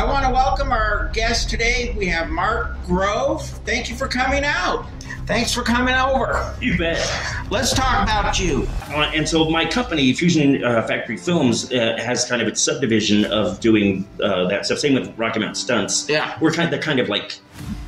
I want to welcome our guest today. We have Mark Grove. Thank you for coming out. Thanks for coming over. You bet. Let's talk about you. And so my company, Fusion Factory Films, has kind of its subdivision of doing that stuff. Same with Rocky Mountain Stunts. Yeah. We're kind of like...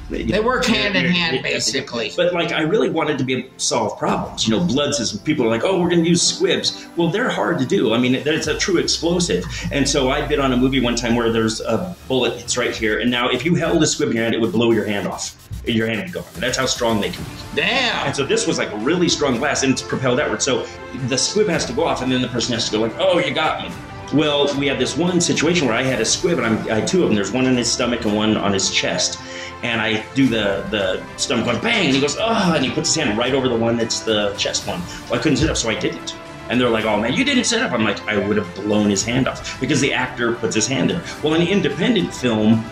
They work hand in hand, basically. But like, I really wanted to be able to solve problems. You know, blood systems. People are like, "Oh, we're going to use squibs." Well, they're hard to do. I mean, it's a true explosive. And so I bid on a movie one time where there's a bullet. It's right here. And now, if you held a squib in your hand, it would blow your hand off. Your hand would go off. That's how strong they can be. Damn. And so this was like a really strong glass, and it's propelled outward. So the squib has to go off, and then the person has to go like, "Oh, you got me." Well, we had this one situation where I had a squib, and I had two of them. There's one in his stomach and one on his chest. And I do the stomach going bang, and he goes, "Oh," and he puts his hand right over the one that's the chest one. Well, I couldn't sit up, so I didn't. And they're like, "Oh man, you didn't sit up." I'm like, I would have blown his hand off because the actor puts his hand there. Well, in independent film,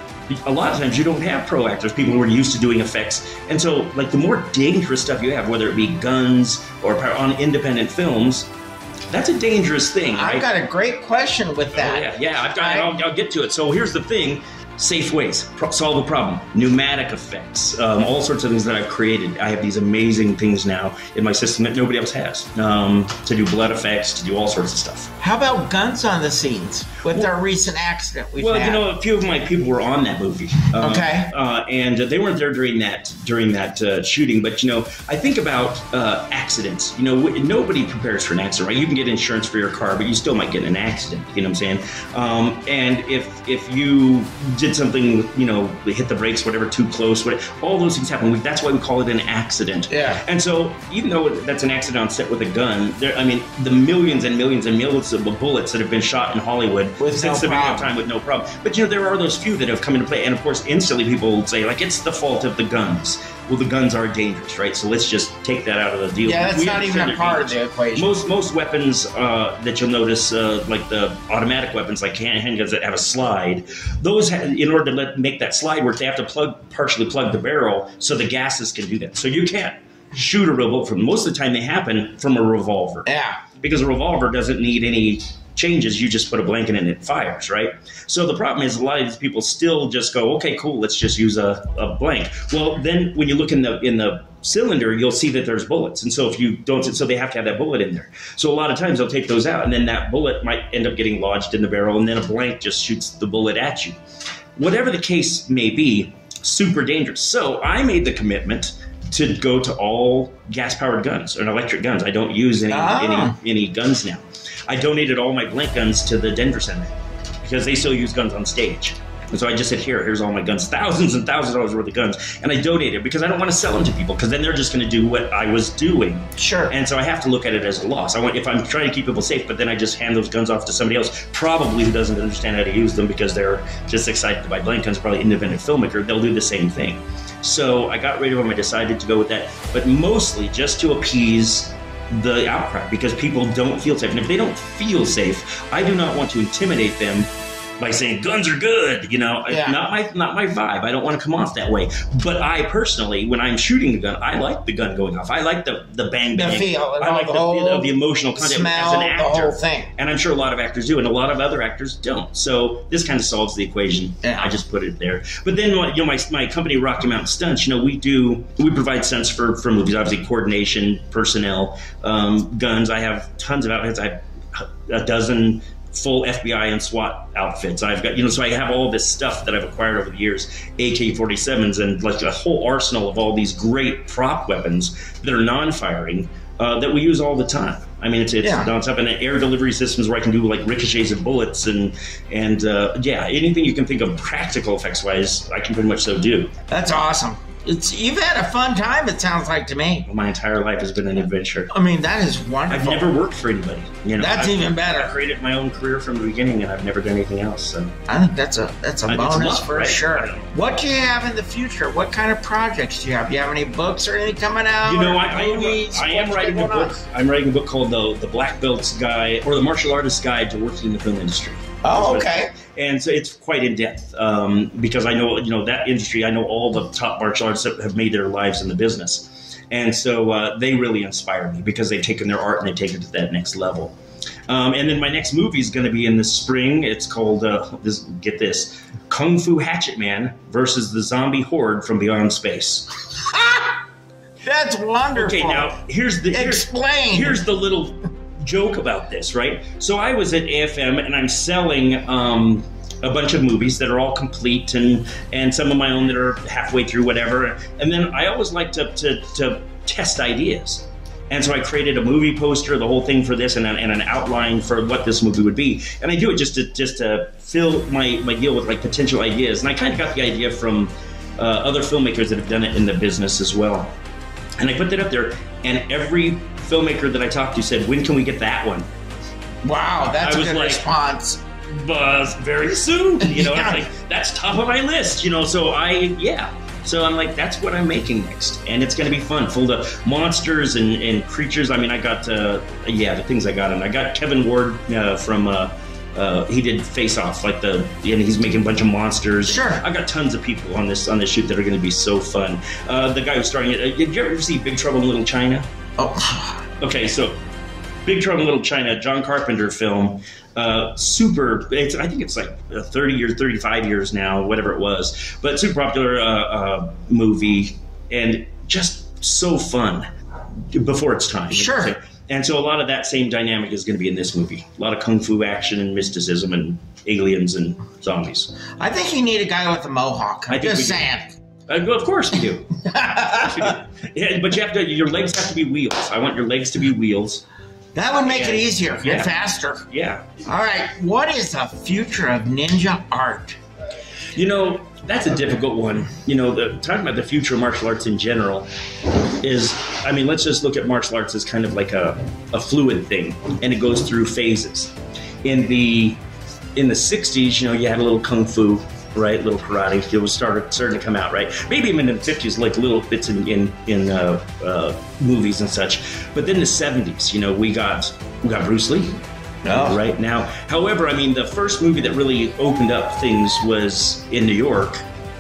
a lot of times you don't have pro actors, people who are used to doing effects. And so, like, the more dangerous stuff you have, whether it be guns or on independent films, that's a dangerous thing. I've got a great question with that. Oh, yeah, I'll get to it. So here's the thing. Safe ways, solve a problem, pneumatic effects, all sorts of things that I've created. I have these amazing things now in my system that nobody else has, to do blood effects, to do all sorts of stuff. How about guns on the scenes with our recent accident we've had? Well, you know, a few of my people were on that movie. Okay. And they weren't there during that shooting. But, you know, I think about accidents. You know, nobody prepares for an accident, right? You can get insurance for your car, but you still might get in an accident. You know what I'm saying? And if you did something, you know, hit the brakes, whatever, too close, all those things happen. That's why we call it an accident. Yeah. And so even though that's an accident on set with a gun, I mean, the millions and millions and millions of bullets that have been shot in Hollywood since the beginning of time with no problem. But, you know, there are those few that have come into play. And, of course, instantly people will say, like, it's the fault of the guns. Well, the guns are dangerous, right? So let's just take that out of the deal. Yeah, that's not even a part of the equation. Most weapons that you'll notice, like the automatic weapons, like handguns that have a slide, those, in order to make that slide work, they have to partially plug the barrel so the gases can do that. So you can't shoot a revolver. Most of the time they happen from a revolver. Yeah. Because a revolver doesn't need any changes. You just put a blank in it and it fires, right? So the problem is a lot of these people still just go, okay, cool, let's just use a blank. Well, then when you look in the cylinder, you'll see that there's bullets. And so if you don't, so they have to have that bullet in there. So a lot of times they'll take those out, and then that bullet might end up getting lodged in the barrel, and then a blank just shoots the bullet at you. Whatever the case may be, super dangerous. So I made the commitment to go to all gas-powered guns and electric guns. I don't use any guns now. I donated all my blank guns to the Denver Center because they still use guns on stage. And so I just said, here's all my guns, thousands and thousands of dollars worth of guns. And I donated because I don't want to sell them to people because then they're just going to do what I was doing. Sure. And so I have to look at it as a loss. If I'm trying to keep people safe, but then I just hand those guns off to somebody else, probably who doesn't understand how to use them because they're just excited to buy blank guns, probably independent filmmaker, they'll do the same thing. So I got rid of them. I decided to go with that, but mostly just to appease the outcry because people don't feel safe. And if they don't feel safe, I do not want to intimidate them by saying guns are good, you know, not my vibe. I don't want to come off that way. But I personally, when I'm shooting the gun, I like the gun going off. I like the bang bang. The feel, I like the feel of the emotional content smell, as an actor. the whole thing. And I'm sure a lot of actors do, and a lot of other actors don't. So this kind of solves the equation. Yeah. I just put it there. But then, you know, my company Rocky Mountain Stunts, you know, we provide stunts for movies. Obviously, coordination, personnel, guns. I have tons of outfits. I have a dozen full FBI and SWAT outfits. I've got, you know, so I have all this stuff that I've acquired over the years, AK-47s and like a whole arsenal of all these great prop weapons that are non-firing that we use all the time. I mean, it's nonstop, and air delivery systems where I can do like ricochets of bullets and anything you can think of practical effects wise, I can pretty much so do. That's awesome. You've had a fun time, it sounds like to me. My entire life has been an adventure. I mean, that is wonderful. I've never worked for anybody. You know, that's even better. I created my own career from the beginning, and I've never done anything else. So I think that's a bonus for sure. What do you have in the future? What kind of projects do you have? Do you have any books or anything coming out? You know, I am writing a book. I'm writing a book called the Black Belt's Guide, or the Martial Artist's Guide to Working in the Film Industry. Oh, okay. And so it's quite in depth because I know, you know, that industry. I know all the top martial artists that have made their lives in the business, and so they really inspire me because they've taken their art and they've taken it to that next level. And then my next movie is going to be in the spring. It's called, get this, Kung Fu Hatchet Man versus the Zombie Horde from Beyond Space. That's wonderful. Okay, now here's the little joke about this, right? So I was at AFM and I'm selling a bunch of movies that are all complete and some of my own that are halfway through, whatever. And then I always like to test ideas. And so I created a movie poster, the whole thing for this, and an outline for what this movie would be. And I do it just to fill my deal with like potential ideas. And I kind of got the idea from other filmmakers that have done it in the business as well. And I put that up there, and every filmmaker that I talked to said, "When can we get that one?" Wow, that's a good response. Very soon, you know. Yeah. Like, that's top of my list, you know. So So I'm like, that's what I'm making next, and it's going to be fun, full of monsters and creatures. I mean, I got the things I got, and I got Kevin Ward from he did Face Off, and he's making a bunch of monsters. Sure. I got tons of people on this shoot that are going to be so fun. The guy who's starting it. Did you ever see Big Trouble in Little China? Oh. Okay, so Big Trouble in Little China, John Carpenter film. I think it's like 30 years, 35 years now, whatever it was, but super popular movie and just so fun before its time. Sure. And so a lot of that same dynamic is going to be in this movie. A lot of kung fu action and mysticism and aliens and zombies. I think you need a guy with a mohawk. I'm just saying. Of course we do. Yeah, but your legs have to be wheels. I want your legs to be wheels. That would make it easier and faster. Yeah. All right. What is the future of ninja art? You know, that's a difficult one. You know, talking about the future of martial arts in general is, I mean, let's just look at martial arts as kind of like a fluid thing, and it goes through phases. In the 60s, you know, you had a little kung fu, right? Little karate. It was starting to come out, right? Maybe even in the 50s, like little bits in movies and such. But then the 70s, you know, we got Bruce Lee. Oh. Right now. However, I mean, the first movie that really opened up things was in New York,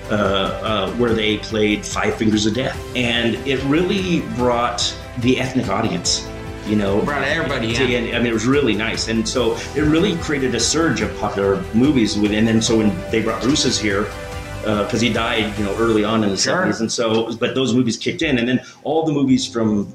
where they played Five Fingers of Death, and it really brought the ethnic audience. You know, brought everybody in. I mean, it was really nice, and so it really created a surge of popular movies within. And so when they brought Bruce's here, because he died, you know, early on in the 70s, and so, but those movies kicked in, and then all the movies from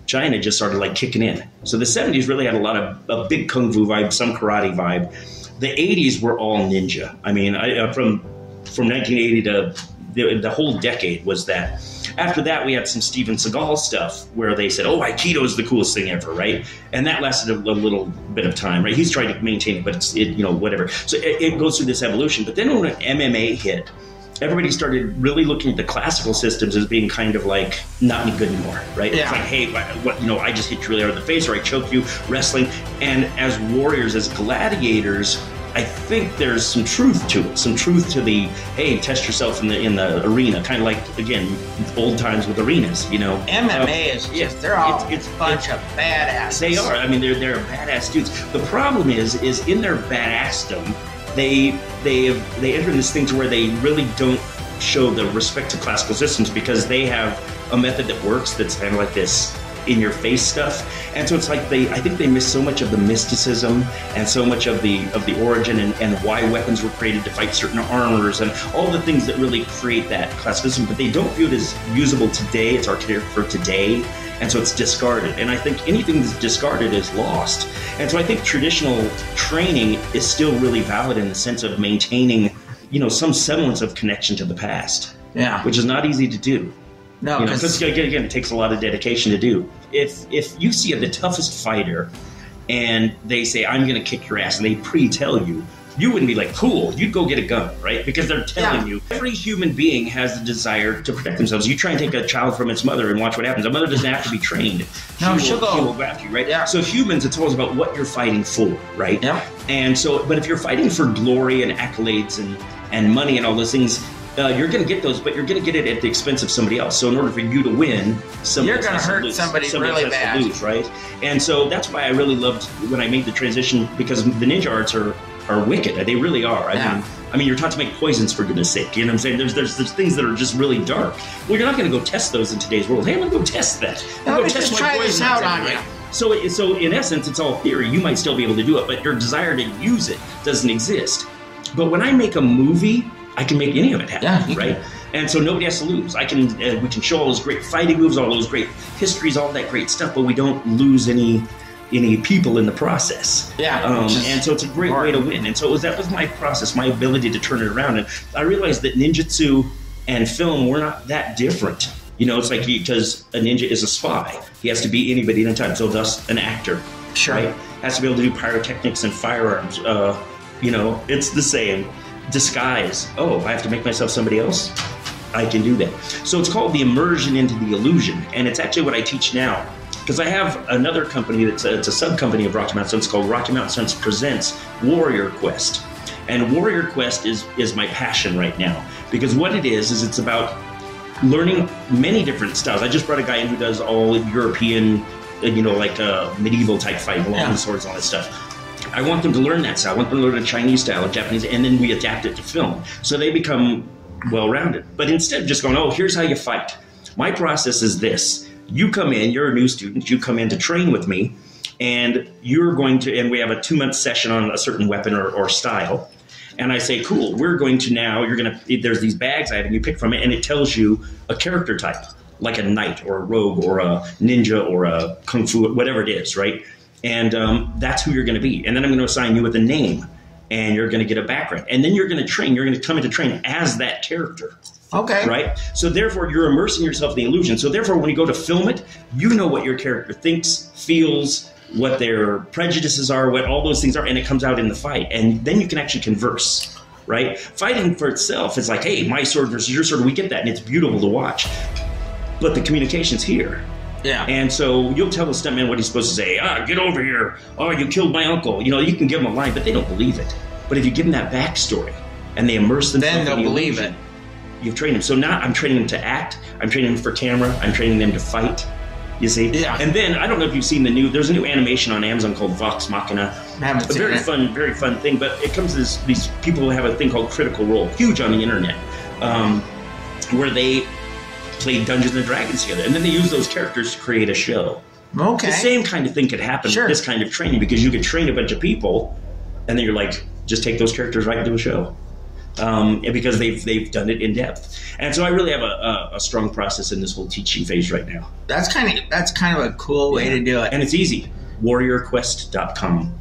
China just started like kicking in. So the 70s really had a lot of a big kung fu vibe, some karate vibe. The 80s were all ninja. I mean, from 1980 to the whole decade was that. After that, we had some Steven Seagal stuff where they said, "Oh, Aikido is the coolest thing ever," right? And that lasted a little bit of time, right? He's tried to maintain it, but you know, whatever. So it goes through this evolution. But then when MMA hit, everybody started really looking at the classical systems as being kind of like not any good anymore, right? Yeah. It's like, hey, what, you know, I just hit you really hard in the face, or I choke you, wrestling. And as warriors, as gladiators, I think there's some truth to it, some truth to the, hey, test yourself in the arena, kind of like, again, old times with arenas, you know. MMA is just, they're all a bunch of badasses. They are. I mean, they're badass dudes. The problem is in their badassdom, they enter this thing to where they really don't show the respect to classical systems because they have a method that works that's kind of like this in-your-face stuff. And so it's like I think they miss so much of the mysticism and so much of the origin and why weapons were created to fight certain armors and all the things that really create that classicism, but they don't view it as usable today. It's architected for today, and so it's discarded. And I think anything that's discarded is lost. And so I think traditional training is still really valid in the sense of maintaining, you know, some semblance of connection to the past. Yeah. Which is not easy to do. No, because again, it takes a lot of dedication to do. If you see the toughest fighter and they say, "I'm going to kick your ass," and they pre-tell you, you wouldn't be like, "Cool," you'd go get a gun, right? Because they're telling you. Every human being has the desire to protect themselves. You try and take a child from its mother and watch what happens. A mother doesn't have to be trained. No, she will go after you, right? Yeah. So humans, it's always about what you're fighting for, right? Yeah. And so, but if you're fighting for glory and accolades and money and all those things, you're going to get those, but you're going to get it at the expense of somebody else. So in order for you to win, you're going to hurt somebody really bad. Lose, right? And so that's why I really loved when I made the transition, because the ninja arts are wicked. They really are. I mean, you're taught to make poisons, for goodness sake. You know what I'm saying? There's things that are just really dark. Well, you're not going to go test those in today's world. Hey, I'm going to go test that. Let me just try this out on you. So in essence, it's all theory. You might still be able to do it, but your desire to use it doesn't exist. But when I make a movie, I can make any of it happen, right? And so nobody has to lose. We can show all those great fighting moves, all those great histories, all that great stuff, but we don't lose any people in the process. And so it's a great way to win. And so that was my process, my ability to turn it around. And I realized that ninjutsu and film were not that different. You know, it's like, because a ninja is a spy. He has to be anybody anytime. So thus an actor, right? Has to be able to do pyrotechnics and firearms. You know, it's the same. Disguise. Oh, I have to make myself somebody else? I can do that. So it's called the immersion into the illusion. And it's actually what I teach now. Because I have another company it's a sub-company of Rocky Mountain Stunts called Rocky Mountain Stunts Presents Warrior Quest. And Warrior Quest is my passion right now. Because what it is it's about learning many different styles. I just brought a guy in who does all European, you know, like medieval type fight, long swords, all that stuff. I want them to learn that style. I want them to learn a Chinese style, a Japanese, and then we adapt it to film. So they become well-rounded. But instead of just going, oh, here's how you fight. My process is this. You come in, you're a new student, you come in to train with me, and you're going to, and we have a 2-month session on a certain weapon or style. And I say, cool, we're going to now, there's these bags I have, and you pick from it, and it tells you a character type, like a knight or a rogue or a ninja or a kung fu, whatever it is, right? And that's who you're going to be. And then I'm going to assign you with a name, and you're going to get a background. And then you're going to train. You're going to come into training as that character. Okay. Right? So therefore, you're immersing yourself in the illusion. So therefore, when you go to film it, you know what your character thinks, feels, what their prejudices are, what all those things are, and it comes out in the fight. And then you can actually converse, right? Fighting for itself is like, hey, my sword versus your sword. We get that, and it's beautiful to watch. But the communication's here. Yeah. And so you'll tell the stuntman what he's supposed to say. Get over here. Oh, you killed my uncle. You know, you can give them a line, but they don't believe it. But if you give them that backstory and they immerse themselves, then they'll believe it. You've trained them. So now I'm training them to act. I'm training them for camera. I'm training them to fight. You see? Yeah. And then, I don't know if you've seen there's a new animation on Amazon called Vox Machina. A very fun thing, but it comes to these people who have a thing called Critical Role, huge on the internet, where they play Dungeons and Dragons together, and then they use those characters to create a show. Okay. The same kind of thing could happen with this kind of training, because you could train a bunch of people, and then you're like, just take those characters right into a show. Because they've done it in depth. And so I really have a strong process in this whole teaching phase right now. That's kind of a cool way to do it. And it's easy. warriorquest.com.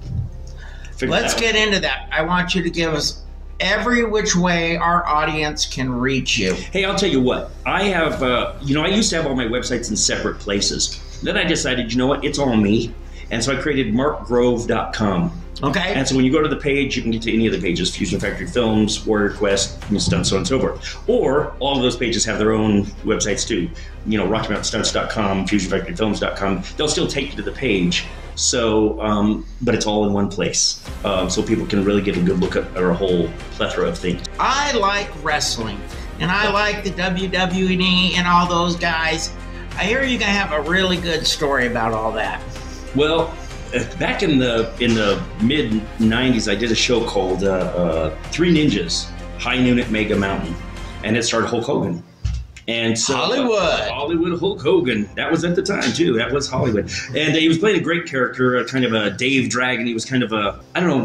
Let's get into that. I want you to give us every which way our audience can reach you. Hey, I'll tell you what. I have, I used to have all my websites in separate places. Then I decided, you know what? It's all me. And so I created markgrove.com. Okay. And so when you go to the page, you can get to any of the pages: Fusion Factory Films, Warrior Quest, Stunt, so on and so forth. Or all of those pages have their own websites too. You know, RockyMountainStunts.com, FusionFactoryFilms.com. They'll still take you to the page. So, but it's all in one place. So people can really get a good look at our whole plethora of things. I like wrestling, and I like the WWE and all those guys. I hear you're going to have a really good story about all that. Well, back in the mid 90s, I did a show called Three Ninjas, High Noon at Mega Mountain, and it starred Hulk Hogan. And so Hollywood Hulk Hogan. That was at the time too. That was Hollywood, and he was playing a great character, kind of a Dave Dragon. He was kind of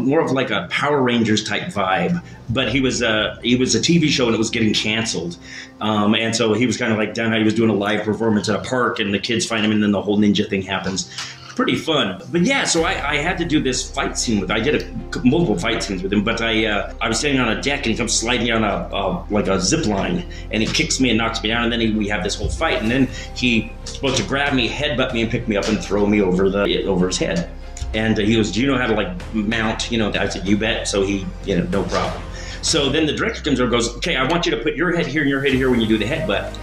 more of like a Power Rangers type vibe. But he was a TV show, and it was getting canceled. And so he was kind of like down. He was doing a live performance at a park, and the kids find him, and then the whole ninja thing happens. Pretty fun. But yeah, so I had to do this fight scene with, I did multiple fight scenes with him, but I was standing on a deck, and he comes sliding down a zip line, and he kicks me and knocks me down, and then we have this whole fight, and then he's supposed to grab me, headbutt me, and pick me up and throw me over his head. And he goes, do you know how to like mount? I said, you bet. So he, no problem. So then the director comes over and goes, okay, I want you to put your head here and your head here when you do the headbutt.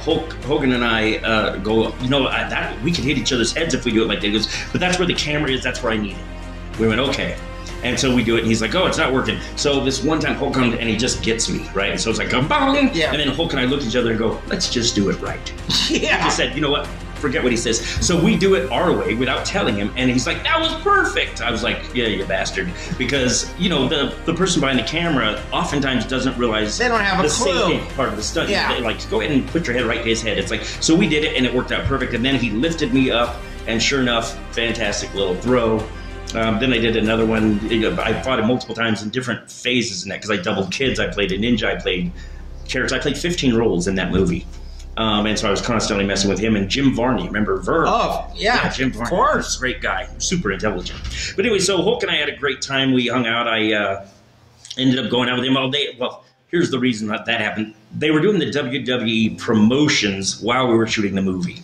Hulk Hogan and I go, that we could hit each other's heads if we do it like that. He goes, but that's where the camera is. That's where I need it. We went, okay. And so we do it, and he's like, oh, it's not working. So this one time Hulk comes, and he just gets me, right? And so it's like, bang! Yeah. And then Hulk and I look at each other and go, let's just do it right. Yeah. He said, you know what? Forget what he says. So we do it our way without telling him, and he's like, that was perfect. I was like, yeah, you bastard. Because, the person behind the camera oftentimes doesn't realize they don't have a clue. The safety part of the stunt. Yeah. They like, go ahead and put your head right to his head. It's like, so we did it, and it worked out perfect. And then he lifted me up, And sure enough, fantastic little throw. Then I did another one. I fought it multiple times in different phases in that because I doubled kids. I played a ninja. I played characters. I played 15 roles in that movie. And so I was constantly messing with him and Jim Varney. Remember Verb? Oh, yeah, Jim Varney. Of course. Great guy. Super intelligent. But anyway, so Hulk and I had a great time. We hung out. I ended up going out with him all day. Well, here's the reason that happened. They were doing the WWE promotions while we were shooting the movie.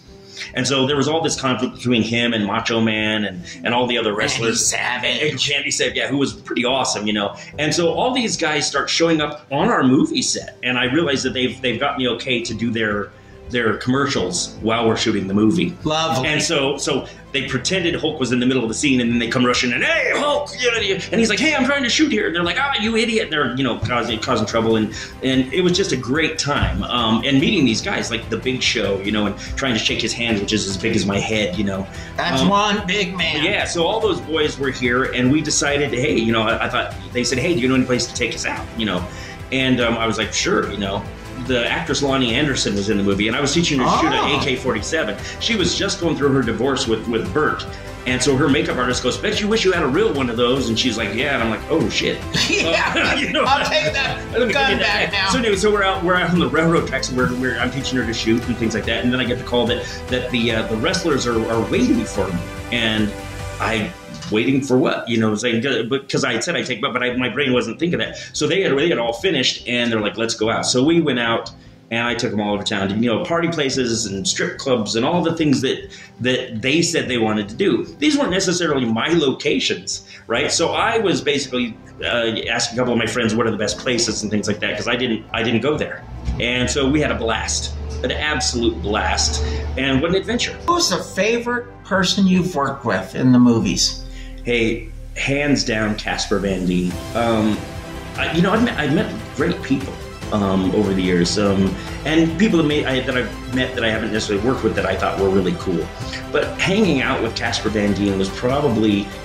And so there was all this conflict between him and Macho Man and all the other wrestlers. Randy Savage, yeah, who was pretty awesome, you know. And so all these guys start showing up on our movie set. And I realized that they've got me okay to do their commercials while we're shooting the movie. Lovely. And so they pretended Hulk was in the middle of the scene, and then they come rushing in, hey, Hulk! And he's like, hey, I'm trying to shoot here. And they're like, ah, you idiot. And they're, you know, causing trouble. And it was just a great time. And meeting these guys, like the Big Show, you know, and trying to shake his hand, which is as big as my head, you know. That's one big man. Yeah, so all those boys were here, and we decided, hey, you know, I thought, they said, hey, do you know any place to take us out, you know? And I was like, sure, you know. The actress Lonnie Anderson was in the movie, and I was teaching her to shoot an AK-47. She was just going through her divorce with Bert, and so her makeup artist goes, bet you wish you had a real one of those, and she's like, yeah, and I'm like, oh, shit. Yeah, you know, I'll take that gun back now. So anyway, so we're out on the railroad tracks, and I'm teaching her to shoot and things like that, and then I get the call that the wrestlers are waiting for me, and waiting for what? You know, saying, because I said I'd take, but my brain wasn't thinking that. So they had all finished, and they're like, let's go out. So we went out, and I took them all over town to, you know, party places and strip clubs and all the things that they said they wanted to do. These weren't necessarily my locations, right? So I was basically asking a couple of my friends what are the best places and things like that, because I didn't go there. And so we had a blast. An absolute blast. And what an adventure. Who's the favorite person you've worked with in the movies? Hey, hands down, Casper Van Dien. I've met great people over the years, and people that I've met that I haven't necessarily worked with that I thought were really cool. But hanging out with Casper Van Dien was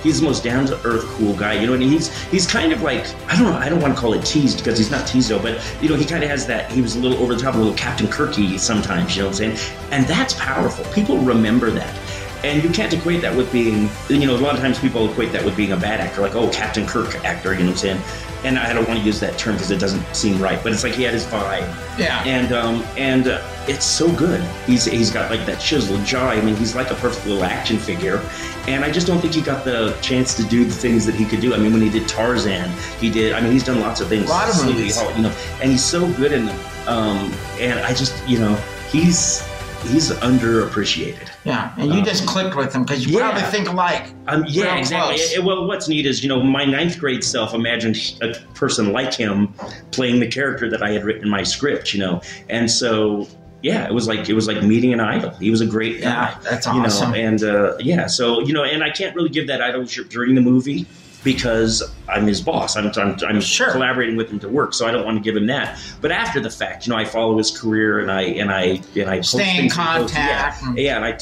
he's the most down to earth, cool guy. You know, and he's kind of like, I don't want to call it teased because he's not teased though, but you know, he kind of has that. He was a little over the top, a little Captain Kirky sometimes. You know what I'm saying? And that's powerful. People remember that. And you can't equate that with being, you know, a lot of times people equate that with being a bad actor, like, oh, Captain Kirk actor, you know what I'm saying? And I don't want to use that term because it doesn't seem right, but it's like he had his vibe. Yeah. And it's so good. He's got like that chiseled jaw. I mean, he's like a perfect little action figure. And I just don't think he got the chance to do the things that he could do. I mean, when he did Tarzan, he's done lots of things. A lot of movies. You know, and he's so good in them. And I just, you know, he's underappreciated. Yeah, and you just clicked with him because you probably think alike. Yeah, exactly. Well, what's neat is, you know, my 9th grade self imagined a person like him playing the character that I had written in my script, you know, and so yeah, it was like meeting an idol. He was a great guy. Yeah, that's awesome. You know, and so you know, and I can't really give that idolship during the movie, because I'm his boss. I'm sure collaborating with him to work, so I don't want to give him that. But after the fact, you know, I follow his career and I stay in contact. And I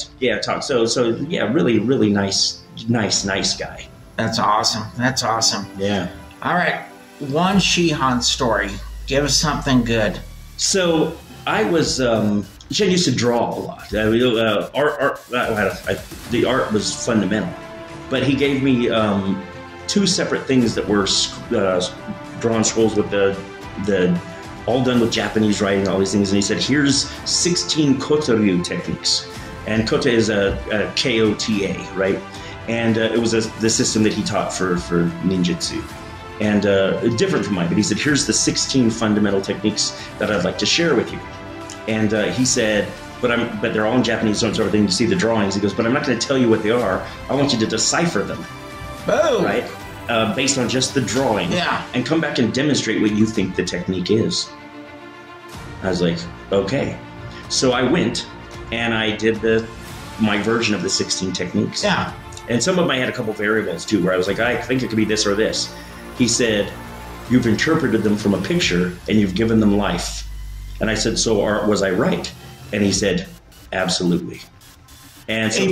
talk. So yeah, really nice guy. That's awesome. That's awesome. Yeah. All right, one Shihan story. Give us something good. So I was. Jen used to draw a lot. The art was fundamental, but he gave me 2 separate things that were drawn scrolls with the all done with Japanese writing, all these things. And he said, here's 16 kotoryu techniques. And kota is a K-O-T-A, right? And it was the system that he taught for ninjutsu. And different from mine, but he said, here's the 16 fundamental techniques that I'd like to share with you. And he said, but they're all in Japanese, so sort of thing. You see the drawings. He goes, but I'm not going to tell you what they are. I want you to decipher them. Boom. Right? Based on just the drawing. Yeah. And come back and demonstrate what you think the technique is. I was like, okay. So I went and I did my version of the 16 techniques. Yeah. And some of them I had a couple variables too, where I was like, I think it could be this or this. He said, you've interpreted them from a picture and you've given them life. And I said, so was I right? And he said, absolutely. And so it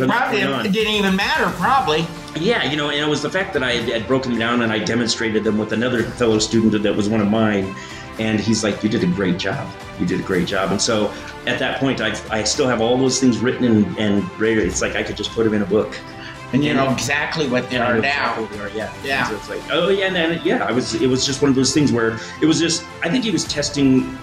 didn't even matter, probably. Yeah, you know, and it was the fact that I had broken them down and I demonstrated them with another fellow student that was one of mine. And he's like, you did a great job. You did a great job. And so at that point, I still have all those things written and ready. It's like I could just put them in a book. And you know exactly what they are now. Exactly what they are, Yeah. So it's like, oh yeah, and then, yeah. It was just one of those things where it was just. I think he was testing.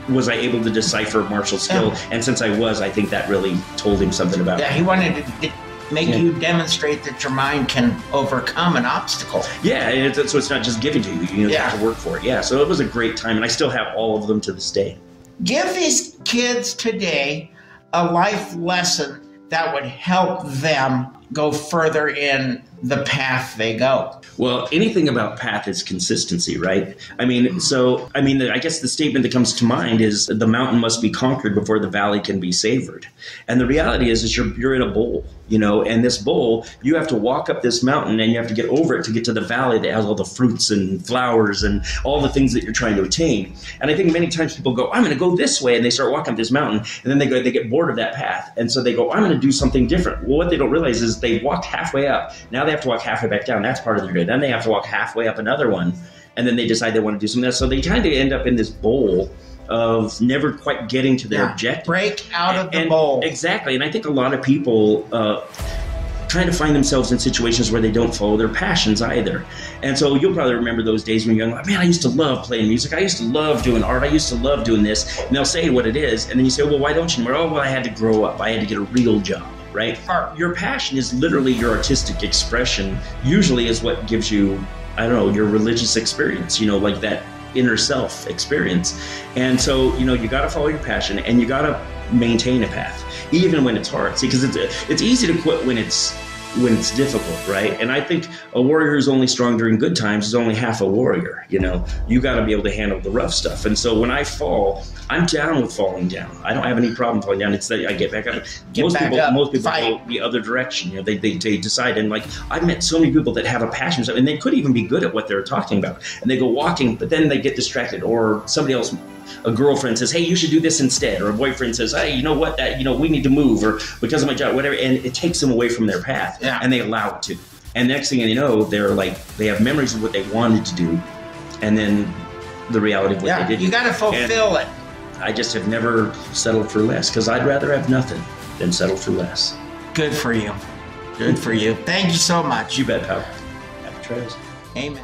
Was I able to decipher martial skill? Yeah. And since I was, I think that really told him something about. Yeah, he wanted to make you demonstrate that your mind can overcome an obstacle. Yeah, so it's not just given to you. You have to work for it. Yeah, so it was a great time, and I still have all of them to this day. Give these kids today a life lesson that would help them go further in the path they go. Well, anything about path is consistency, right? I guess the statement that comes to mind is the mountain must be conquered before the valley can be savored. And the reality is you're in a bowl, and this bowl, you have to walk up this mountain and you have to get over it to get to the valley that has all the fruits and flowers and all the things that you're trying to attain. And I think many times people go, I'm going to go this way, and they start walking up this mountain, and then they get bored of that path. And so they go, I'm going to do something different. Well, what they don't realize is they walked halfway up. Now they have to walk halfway back down. That's part of their day. Then they have to walk halfway up another one, and then they decide they want to do something else. So they kind of end up in this bowl of never quite getting to their objective. Break out of the bowl. Exactly. And I think a lot of people trying to find themselves in situations where they don't follow their passions either. And so you'll probably remember those days when you're young, like, man, I used to love playing music. I used to love doing art. I used to love doing this. And they'll say what it is. And then you say, well, why don't you anymore? Oh, well, I had to grow up. I had to get a real job. Right? Your passion is literally your artistic expression, usually is what gives you, I don't know, your religious experience, like that inner self experience. And so, you got to follow your passion, and you got to maintain a path, even when it's hard. See, because it's easy to quit when it's difficult, right? And I think a warrior who's only strong during good times is only half a warrior. You got to be able to handle the rough stuff. And so when I fall, I'm down with falling down. I don't have any problem falling down. It's that I get back up. Most people go the other direction. They decide. And like, I've met so many people that have a passion, and they could even be good at what they're talking about. And they go walking, but then they get distracted, or somebody else. A girlfriend says, hey, you should do this instead. Or a boyfriend says, hey, you know what, we need to move, or because of my job, whatever. And it takes them away from their path, and they allow it to. And next thing you know, they have memories of what they wanted to do, and then the reality of what they did. You got to fulfill it. I just have never settled for less, because I'd rather have nothing than settle for less. Good for you. Good for you. Thank you so much. You bet, pal. Happy trails. Amen.